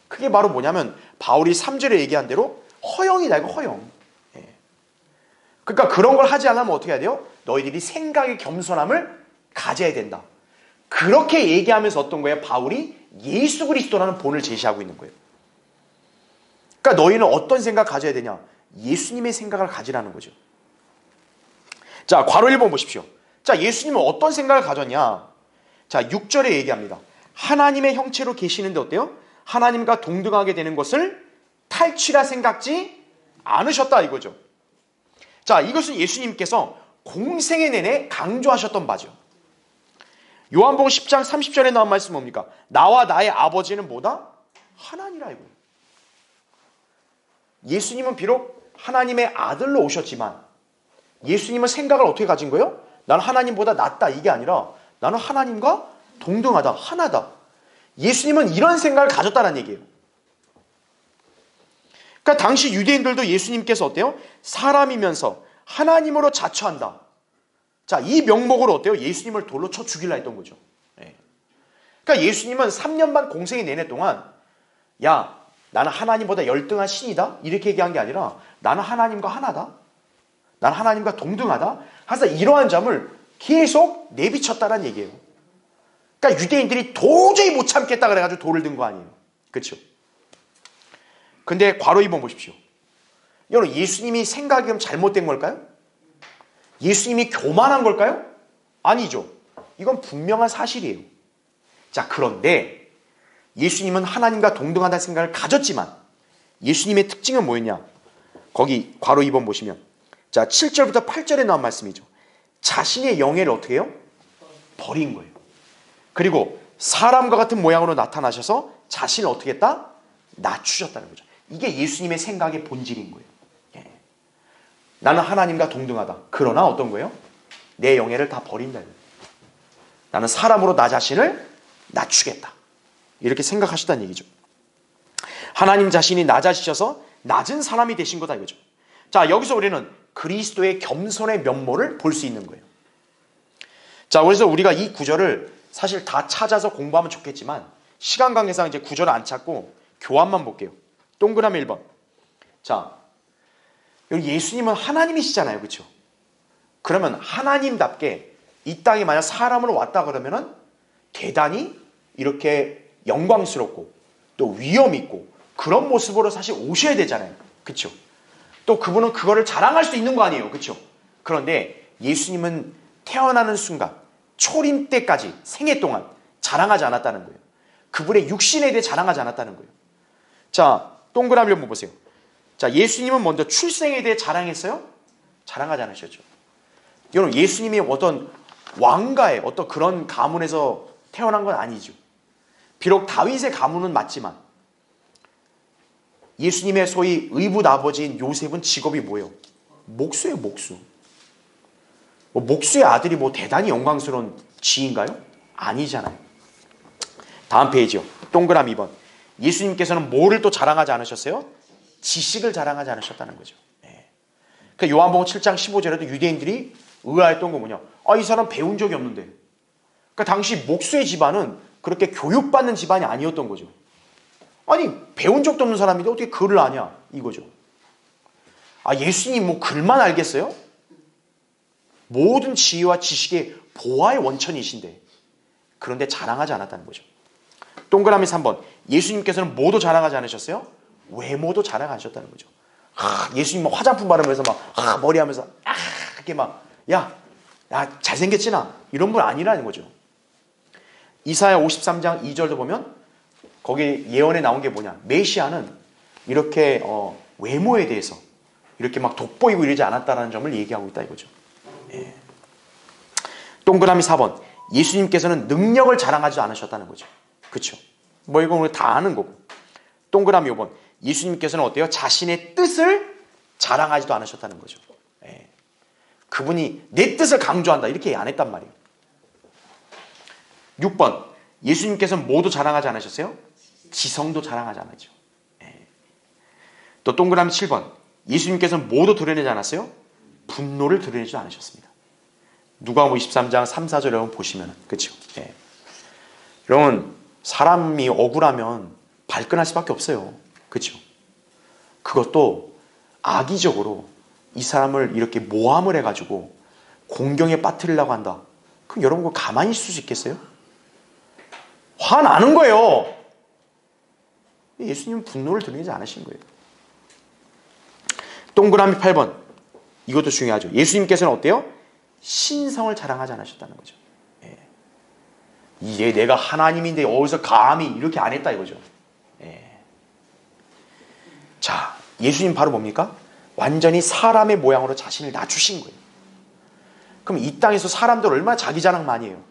그게 바로 뭐냐면 바울이 3절에 얘기한 대로 허영이다, 이거 허영. 그러니까 그런 걸 하지 않으면 어떻게 해야 돼요? 너희들이 생각의 겸손함을 가져야 된다. 그렇게 얘기하면서 어떤 거예요? 바울이 예수 그리스도라는 본을 제시하고 있는 거예요. 그러니까 너희는 어떤 생각 가져야 되냐? 예수님의 생각을 가지라는 거죠. 자, 괄호 1번 보십시오. 자, 예수님은 어떤 생각을 가졌냐? 자, 6절에 얘기합니다. 하나님의 형체로 계시는데 어때요? 하나님과 동등하게 되는 것을 탈취라 생각지 않으셨다 이거죠. 자, 이것은 예수님께서 공생애 내내 강조하셨던 바죠. 요한복음 10장 30절에 나온 말씀 뭡니까? 나와 나의 아버지는 뭐다? 하나니라 이거예요. 예수님은 비록 하나님의 아들로 오셨지만 예수님은 생각을 어떻게 가진 거예요? 나는 하나님보다 낫다 이게 아니라 나는 하나님과 동등하다, 하나다. 예수님은 이런 생각을 가졌다는 얘기예요. 그러니까 당시 유대인들도 예수님께서 어때요? 사람이면서 하나님으로 자처한다. 자, 이 명목으로 어때요? 예수님을 돌로 쳐 죽이려 했던 거죠. 예. 그러니까 예수님은 3년 반 공생의 내내 동안 야, 나는 하나님보다 열등한 신이다? 이렇게 얘기한 게 아니라 나는 하나님과 하나다. 나는 하나님과 동등하다. 항상 이러한 점을 계속 내비쳤다는 얘기예요. 그러니까 유대인들이 도저히 못 참겠다 그래가지고 돌을 든 거 아니에요. 그렇죠? 근데 괄호 2번 보십시오. 여러분, 예수님이 생각이 좀 잘못된 걸까요? 예수님이 교만한 걸까요? 아니죠. 이건 분명한 사실이에요. 자, 그런데 예수님은 하나님과 동등하다는 생각을 가졌지만 예수님의 특징은 뭐였냐? 거기 괄호 2번 보시면 자, 7절부터 8절에 나온 말씀이죠. 자신의 영예를 어떻게 해요? 버린 거예요. 그리고 사람과 같은 모양으로 나타나셔서 자신을 어떻게 했다? 낮추셨다는 거죠. 이게 예수님의 생각의 본질인 거예요. 예. 나는 하나님과 동등하다. 그러나 어떤 거예요? 내 영예를 다 버린다는 거예요. 나는 사람으로 나 자신을 낮추겠다. 이렇게 생각하셨다는 얘기죠. 하나님 자신이 낮아지셔서 낮은 사람이 되신 거다 이거죠. 자, 여기서 우리는 그리스도의 겸손의 면모를 볼 수 있는 거예요. 자, 그래서 우리가 이 구절을 사실 다 찾아서 공부하면 좋겠지만 시간 관계상 이제 구절을 안 찾고 교환만 볼게요. 동그라미 1번. 자, 여기 예수님은 하나님이시잖아요. 그렇죠? 그러면 하나님답게 이 땅에 만약 사람으로 왔다 그러면은 대단히 이렇게 영광스럽고 또 위엄 있고 그런 모습으로 사실 오셔야 되잖아요. 그렇죠? 또 그분은 그거를 자랑할 수 있는 거 아니에요. 그렇죠? 그런데 예수님은 태어나는 순간 초림 때까지 생애 동안 자랑하지 않았다는 거예요. 그분의 육신에 대해 자랑하지 않았다는 거예요. 자, 동그라미 한번 보세요. 자, 예수님은 먼저 출생에 대해 자랑했어요? 자랑하지 않으셨죠. 여러분, 예수님이 어떤 왕가의 어떤 그런 가문에서 태어난 건 아니죠. 비록 다윗의 가문은 맞지만 예수님의 소위 의붓 아버지인 요셉은 직업이 뭐예요? 목수예요, 목수. 뭐 목수의 아들이 뭐 대단히 영광스러운 지인가요? 아니잖아요. 다음 페이지요. 동그라미 2번. 예수님께서는 뭐를 또 자랑하지 않으셨어요? 지식을 자랑하지 않으셨다는 거죠. 네. 그러니까 요한복음 7장 15절에도 유대인들이 의아했던 거 뭐냐? 아, 이 사람 배운 적이 없는데. 그러니까 당시 목수의 집안은 그렇게 교육받는 집안이 아니었던 거죠. 아니, 배운 적도 없는 사람인데 어떻게 글을 아냐? 이거죠. 아, 예수님 뭐 글만 알겠어요? 모든 지혜와 지식의 보화의 원천이신데 그런데 자랑하지 않았다는 거죠. 동그라미 3번. 예수님께서는 뭐도 자랑하지 않으셨어요? 외모도 자랑하셨다는 거죠. 예수님 막 화장품 바르면서 막 머리 하면서 이렇게 막 야 잘생겼지 나 이런 분 아니라는 거죠. 이사야 53장 2절도 보면 거기 예언에 나온 게 뭐냐? 메시아는 이렇게 외모에 대해서 이렇게 막 돋보이고 이러지 않았다는 점을 얘기하고 있다 이거죠. 예. 동그라미 4번. 예수님께서는 능력을 자랑하지 않으셨다는 거죠. 그렇죠? 뭐 이건 우리 다 아는 거고. 동그라미 5번. 예수님께서는 어때요? 자신의 뜻을 자랑하지도 않으셨다는 거죠. 예. 그분이 내 뜻을 강조한다 이렇게 안 했단 말이에요. 6번. 예수님께서는 뭐도 자랑하지 않으셨어요? 지성도 자랑하지 않았죠. 예. 또 동그라미 7번. 예수님께서는 뭐도 드러내지 않았어요? 분노를 드러내지 않으셨습니다. 누가복음 23장 3, 4절 여러분 보시면 그렇죠. 예. 여러분 사람이 억울하면 발끈할 수밖에 없어요. 그렇죠. 그것도 악의적으로 이 사람을 이렇게 모함을 해가지고 공경에 빠뜨리려고 한다. 그럼 여러분 그거 가만히 있을 수 있겠어요? 화나는 거예요. 예수님은 분노를 드러내지 않으신 거예요. 동그라미 8번. 이것도 중요하죠. 예수님께서는 어때요? 신성을 자랑하지 않으셨다는 거죠. 예. 이게 내가 하나님인데 어디서 감히 이렇게 안 했다 이거죠. 예. 자, 예수님 바로 뭡니까? 완전히 사람의 모양으로 자신을 낮추신 거예요. 그럼 이 땅에서 사람들 얼마나 자기 자랑 많이 해요.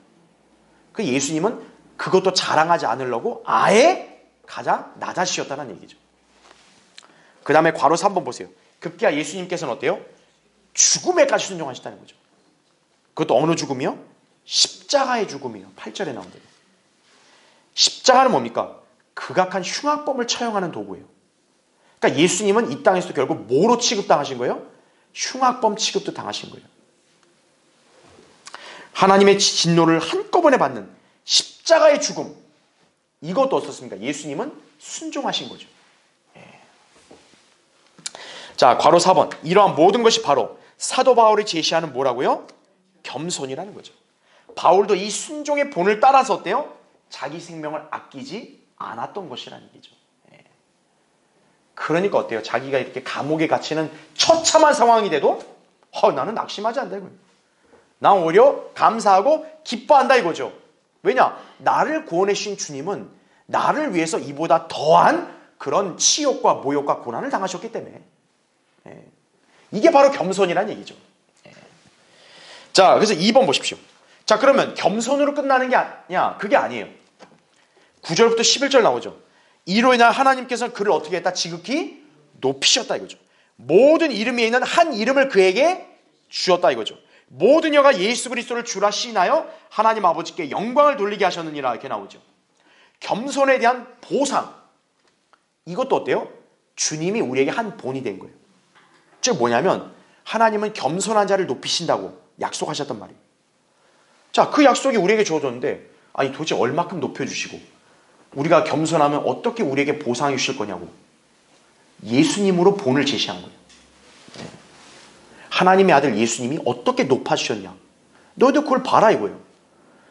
그 예수님은 그것도 자랑하지 않으려고 아예 가장 낮아지셨다는 얘기죠. 그 다음에 괄호 3번 보세요. 급기야 예수님께서는 어때요? 죽음에까지 순종하셨다는 거죠. 그것도 어느 죽음이요? 십자가의 죽음이요. 8절에 나온 대로. 십자가는 뭡니까? 극악한 흉악범을 처형하는 도구예요. 그러니까 예수님은 이 땅에서도 결국 뭐로 취급당하신 거예요? 흉악범 취급도 당하신 거예요. 하나님의 진노를 한꺼번에 받는 십자가의 죽음, 이것도 어떻습니까? 예수님은 순종하신 거죠. 자, 괄호 4번. 이러한 모든 것이 바로 사도 바울이 제시하는 뭐라고요? 겸손이라는 거죠. 바울도 이 순종의 본을 따라서 어때요? 자기 생명을 아끼지 않았던 것이라는 얘기죠. 그러니까 어때요? 자기가 이렇게 감옥에 갇히는 처참한 상황이 돼도 나는 낙심하지 않는다 이거예요. 난 오히려 감사하고 기뻐한다 이거죠. 왜냐? 나를 구원해 주신 주님은 나를 위해서 이보다 더한 그런 치욕과 모욕과 고난을 당하셨기 때문에 이게 바로 겸손이라는 얘기죠. 자, 그래서 2번 보십시오. 자, 그러면 겸손으로 끝나는 게 아니야. 그게 아니에요. 9절부터 11절 나오죠. 이로 인하여 하나님께서는 그를 어떻게 했다? 지극히 높이셨다 이거죠. 모든 이름에 있는 한 이름을 그에게 주었다 이거죠. 모든 여가 예수 그리스도를 주라 시인하여 하나님 아버지께 영광을 돌리게 하셨느니라 이렇게 나오죠. 겸손에 대한 보상, 이것도 어때요? 주님이 우리에게 한 본이 된 거예요. 즉 뭐냐면 하나님은 겸손한 자를 높이신다고 약속하셨단 말이에요. 자, 그 약속이 우리에게 주어졌는데 아니 도대체 얼마큼 높여주시고 우리가 겸손하면 어떻게 우리에게 보상해 주실 거냐고 예수님으로 본을 제시한 거예요. 하나님의 아들 예수님이 어떻게 높아주셨냐. 너희들 그걸 봐라 이거예요.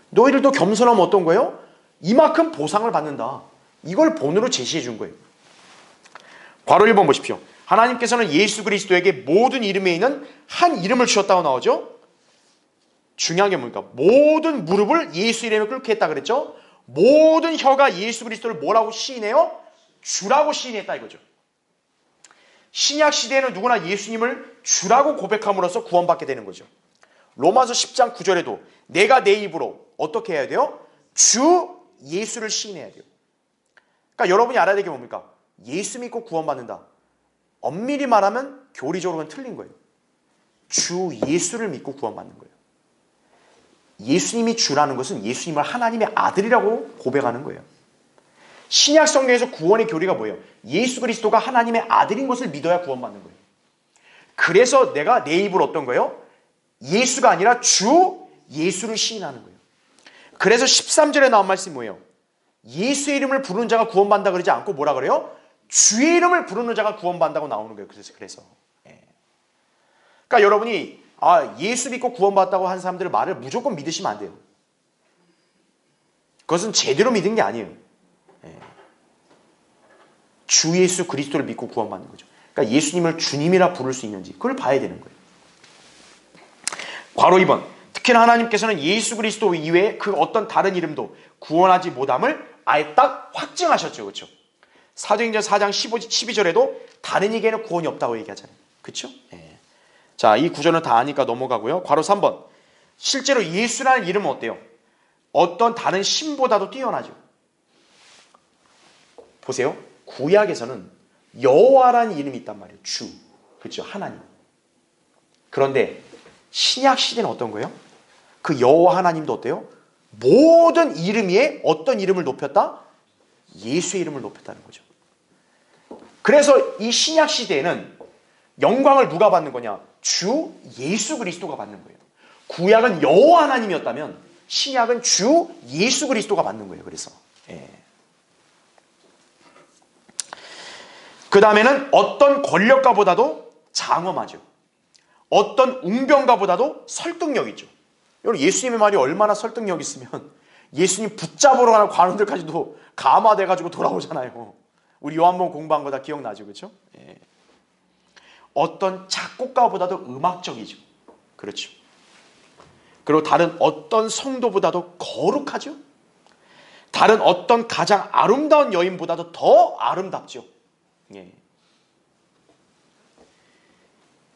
너희들도 겸손하면 어떤 거예요? 이만큼 보상을 받는다. 이걸 본으로 제시해 준 거예요. 괄호 1번 보십시오. 하나님께서는 예수 그리스도에게 모든 이름에 있는 한 이름을 주셨다고 나오죠. 중요한 게 뭡니까? 모든 무릎을 예수 이름에 꿇게 했다 그랬죠. 모든 혀가 예수 그리스도를 뭐라고 시인해요? 주라고 시인했다 이거죠. 신약 시대에는 누구나 예수님을 주라고 고백함으로써 구원받게 되는 거죠. 로마서 10장 9절에도 내가 내 입으로 어떻게 해야 돼요? 주 예수를 시인해야 돼요. 그러니까 여러분이 알아야 될 게 뭡니까? 예수 믿고 구원받는다. 엄밀히 말하면 교리적으로는 틀린 거예요. 주 예수를 믿고 구원받는 거예요. 예수님이 주라는 것은 예수님을 하나님의 아들이라고 고백하는 거예요. 신약 성경에서 구원의 교리가 뭐예요? 예수 그리스도가 하나님의 아들인 것을 믿어야 구원받는 거예요. 그래서 내가 내 입으로 어떤 거예요? 예수가 아니라 주 예수를 시인하는 거예요. 그래서 13절에 나온 말씀이 뭐예요? 예수의 이름을 부르는 자가 구원받는다 그러지 않고 뭐라 그래요? 주의 이름을 부르는 자가 구원받는다고 나오는 거예요. 그래서 그러니까 여러분이 예수 믿고 구원받았다고 한 사람들의 말을 무조건 믿으시면 안 돼요. 그것은 제대로 믿은 게 아니에요. 주 예수 그리스도를 믿고 구원받는 거죠. 그러니까 예수님을 주님이라 부를 수 있는지 그걸 봐야 되는 거예요. 괄호 2번. 특히나 하나님께서는 예수 그리스도 이외에 그 어떤 다른 이름도 구원하지 못함을 아예 딱 확증하셨죠. 그렇죠? 사도행전 4장 12절에도 다른 이에게는 구원이 없다고 얘기하잖아요. 그렇죠? 자, 이 구절은 다 아니까 넘어가고요. 괄호 3번. 실제로 예수라는 이름은 어때요? 어떤 다른 신보다도 뛰어나죠. 보세요. 구약에서는 여호와라는 이름이 있단 말이에요. 주. 그렇죠? 하나님. 그런데 신약 시대는 어떤 거예요? 그 여호와 하나님도 어때요? 모든 이름 위에 어떤 이름을 높였다? 예수의 이름을 높였다는 거죠. 그래서 이 신약 시대에는 영광을 누가 받는 거냐? 주 예수 그리스도가 받는 거예요. 구약은 여호와 하나님이었다면 신약은 주 예수 그리스도가 받는 거예요. 그래서 그 다음에는 어떤 권력가보다도 장엄하죠. 어떤 웅변가보다도 설득력 있죠. 여러분 예수님의 말이 얼마나 설득력 있으면 예수님 붙잡으러 가는 관원들까지도 감화돼가지고 돌아오잖아요. 우리 요한복음 공부한 거 다 기억나죠, 그렇죠? 어떤 작곡가보다도 음악적이죠. 그렇죠. 그리고 다른 어떤 성도보다도 거룩하죠. 다른 어떤 가장 아름다운 여인보다도 더 아름답죠.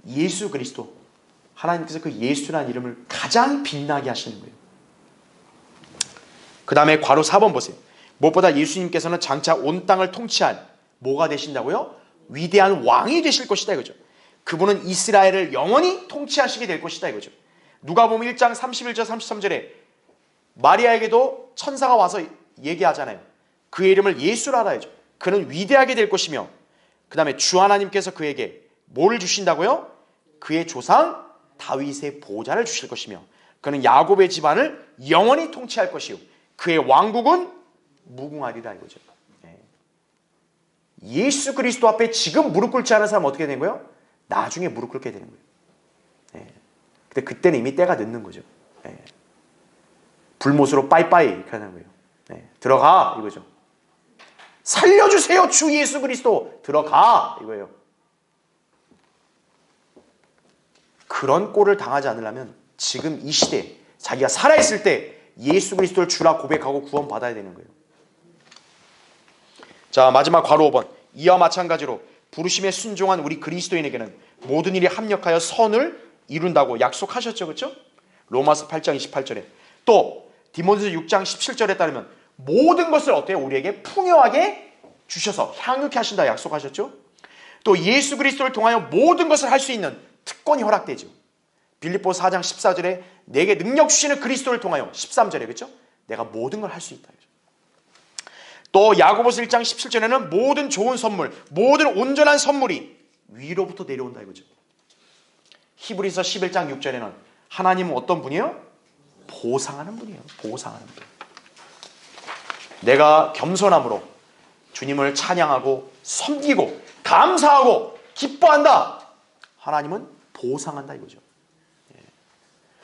예수 그리스도, 하나님께서 그 예수라는 이름을 가장 빛나게 하시는 거예요. 그 다음에 괄호 4번 보세요. 무엇보다 예수님께서는 장차 온 땅을 통치할 뭐가 되신다고요? 위대한 왕이 되실 것이다 이거죠. 그분은 이스라엘을 영원히 통치하시게 될 것이다 이거죠. 누가복음 1장 31절 33절에 마리아에게도 천사가 와서 얘기하잖아요. 그의 이름을 예수라 하라야죠. 그는 위대하게 될 것이며 그 다음에 주 하나님께서 그에게 뭘 주신다고요? 그의 조상 다윗의 보좌를 주실 것이며 그는 야곱의 집안을 영원히 통치할 것이요 그의 왕국은 무궁하리라 이거죠. 예수 그리스도 앞에 지금 무릎 꿇지 않은 사람은 어떻게 되는 거예요? 나중에 무릎 꿇게 되는 거예요. 근데 그때는 이미 때가 늦는 거죠. 불못으로 빠이빠이 이렇게 하는 거예요. 들어가 이거죠. 살려주세요 주 예수 그리스도 들어가 이거예요. 그런 꼴을 당하지 않으려면 지금 이 시대에 자기가 살아있을 때 예수 그리스도를 주라 고백하고 구원받아야 되는 거예요. 자, 마지막 괄호 5번. 이와 마찬가지로 부르심에 순종한 우리 그리스도인에게는 모든 일이 합력하여 선을 이룬다고 약속하셨죠. 그렇죠? 로마서 8장 28절에 또 디모데서 6장 17절에 따르면 모든 것을 어때요? 우리에게 풍요하게 주셔서 향유케 하신다 약속하셨죠. 또 예수 그리스도를 통하여 모든 것을 할 수 있는 특권이 허락되죠. 빌립보서 4장 14절에 내게 능력 주시는 그리스도를 통하여 13절에 그렇죠? 내가 모든 걸 할 수 있다. 또 야고보서 1장 17절에는 모든 좋은 선물, 모든 온전한 선물이 위로부터 내려온다 이거죠. 히브리서 11장 6절에는 하나님은 어떤 분이에요? 보상하는 분이에요. 보상하는 분. 내가 겸손함으로 주님을 찬양하고 섬기고 감사하고 기뻐한다. 하나님은 보상한다 이거죠.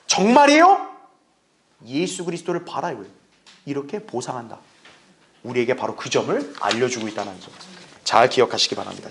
정말이에요? 예수 그리스도를 봐라 이거예요. 이렇게 보상한다. 우리에게 바로 그 점을 알려주고 있다는 점. 잘 기억하시기 바랍니다.